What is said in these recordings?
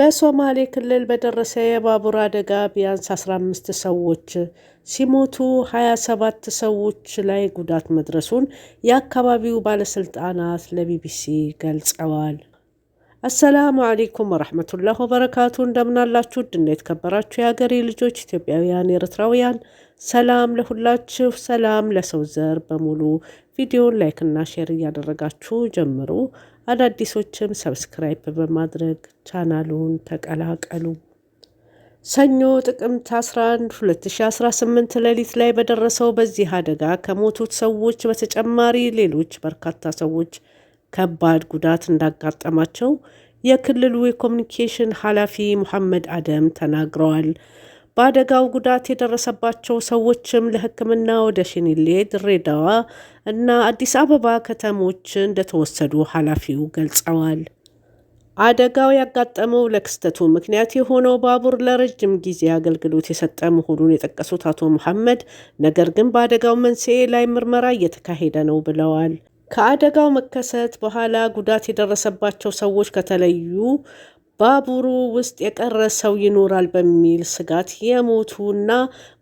በሶማሌ ክልል በደረሰ የባቡር አደጋ ቢያንስ 15 ሰዎች ሲሞቱ 27 ሰዎች ላይ ጉዳት መድረሱን የአካባቢው ባለስልጣናት ለቢቢሲ ገልጸዋል። አሰላሙ አለይኩም ወራህመቱላሂ ወበረካቱ። እንደምናላችሁ ድና የተከበራችሁ የሀገሬ ልጆች ኢትዮጵያውያን፣ ኤርትራውያን፣ ሰላም ለሁላችሁ፣ ሰላም ለሰው ዘር በሙሉ። ቪዲዮን ላይክ እና ሼር እያደረጋችሁ ጀምሩ። አዳዲሶችም ሰብስክራይብ በማድረግ ቻናሉን ተቀላቀሉ። ሰኞ ጥቅምት 11 2018 ሌሊት ላይ በደረሰው በዚህ አደጋ ከሞቱት ሰዎች በተጨማሪ ሌሎች በርካታ ሰዎች ከባድ ጉዳት እንዳጋጠማቸው የክልሉ የኮሚኒኬሽን ኃላፊ ሙሐመድ አደም ተናግረዋል። በአደጋው ጉዳት የደረሰባቸው ሰዎችም ለሕክምና ወደ ሽኒሌ፣ ድሬዳዋ እና አዲስ አበባ ከተሞች እንደተወሰዱ ኃላፊው ገልጸዋል። አደጋው ያጋጠመው ለክስተቱ ምክንያት የሆነው ባቡር ለረጅም ጊዜ አገልግሎት የሰጠ መሆኑን የጠቀሱት አቶ መሐመድ፣ ነገር ግን በአደጋው መንስኤ ላይ ምርመራ እየተካሄደ ነው ብለዋል። ከአደጋው መከሰት በኋላ ጉዳት የደረሰባቸው ሰዎች ከተለዩ ባቡሩ ውስጥ የቀረ ሰው ይኖራል በሚል ስጋት የሞቱና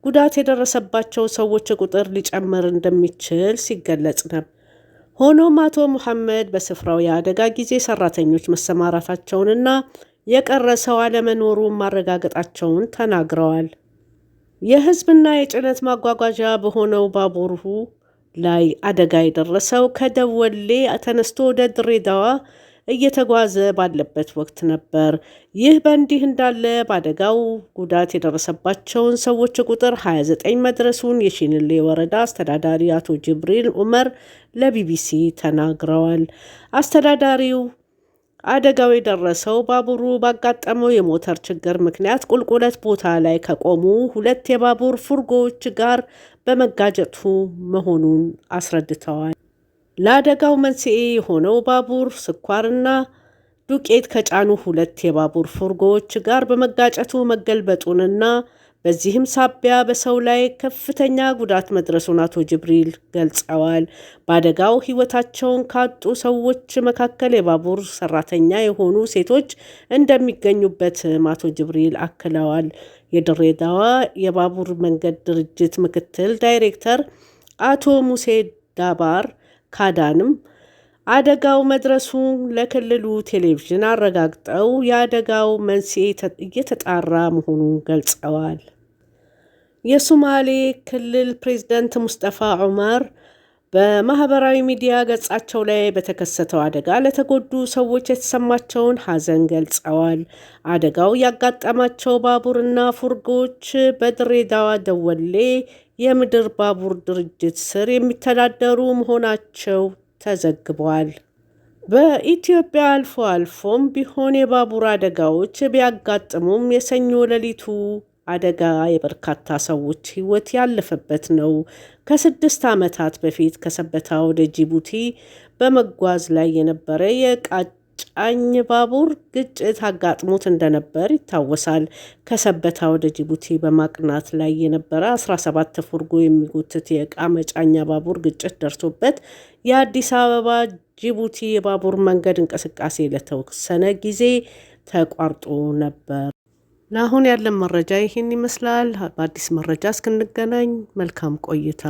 ጉዳት የደረሰባቸው ሰዎች ቁጥር ሊጨምር እንደሚችል ሲገለጽ ነበር። ሆኖም አቶ መሐመድ በስፍራው የአደጋ ጊዜ ሰራተኞች መሰማራታቸውንና የቀረ ሰው አለመኖሩን ማረጋገጣቸውን ተናግረዋል። የህዝብና የጭነት ማጓጓዣ በሆነው ባቡሩ ላይ አደጋ የደረሰው ከደወሌ ተነስቶ ወደ ድሬዳዋ እየተጓዘ ባለበት ወቅት ነበር። ይህ በእንዲህ እንዳለ በአደጋው ጉዳት የደረሰባቸውን ሰዎች ቁጥር 29 መድረሱን የሽኒሌ ወረዳ አስተዳዳሪ አቶ ጅብሪል ኡመር ለቢቢሲ ተናግረዋል። አስተዳዳሪው አደጋው የደረሰው ባቡሩ ባጋጠመው የሞተር ችግር ምክንያት ቁልቁለት ቦታ ላይ ከቆሙ ሁለት የባቡር ፉርጎዎች ጋር በመጋጨቱ መሆኑን አስረድተዋል። ለአደጋው መንስኤ የሆነው ባቡር ስኳርና ዱቄት ከጫኑ ሁለት የባቡር ፉርጎዎች ጋር በመጋጨቱ መገልበጡንና በዚህም ሳቢያ በሰው ላይ ከፍተኛ ጉዳት መድረሱን አቶ ጅብሪል ገልጸዋል። በአደጋው ሕይወታቸውን ካጡ ሰዎች መካከል የባቡር ሰራተኛ የሆኑ ሴቶች እንደሚገኙበትም አቶ ጅብሪል አክለዋል። የድሬዳዋ የባቡር መንገድ ድርጅት ምክትል ዳይሬክተር አቶ ሙሴ ዳባር ካዳንም አደጋው መድረሱን ለክልሉ ቴሌቪዥን አረጋግጠው የአደጋው መንስኤ እየተጣራ መሆኑን ገልጸዋል። የሶማሌ ክልል ፕሬዝዳንት ሙስጠፋ ዑመር በማህበራዊ ሚዲያ ገጻቸው ላይ በተከሰተው አደጋ ለተጎዱ ሰዎች የተሰማቸውን ሐዘን ገልጸዋል። አደጋው ያጋጠማቸው ባቡርና ፉርጎች በድሬዳዋ ደወሌ የምድር ባቡር ድርጅት ስር የሚተዳደሩ መሆናቸው ተዘግቧል። በኢትዮጵያ አልፎ አልፎም ቢሆን የባቡር አደጋዎች ቢያጋጥሙም የሰኞ ሌሊቱ አደጋ የበርካታ ሰዎች ሕይወት ያለፈበት ነው። ከ6 ዓመታት በፊት ከሰበታ ወደ ጅቡቲ በመጓዝ ላይ የነበረ የዕቃ ጫኝ ባቡር ግጭት አጋጥሞት እንደነበር ይታወሳል። ከሰበታ ወደ ጅቡቲ በማቅናት ላይ የነበረ 17 ፉርጎ የሚጎትት የዕቃ መጫኛ ባቡር ግጭት ደርሶበት የአዲስ አበባ ጅቡቲ የባቡር መንገድ እንቅስቃሴ ለተወሰነ ጊዜ ተቋርጦ ነበር። ለአሁን ያለን መረጃ ይህን ይመስላል። በአዲስ መረጃ እስክንገናኝ መልካም ቆይታ።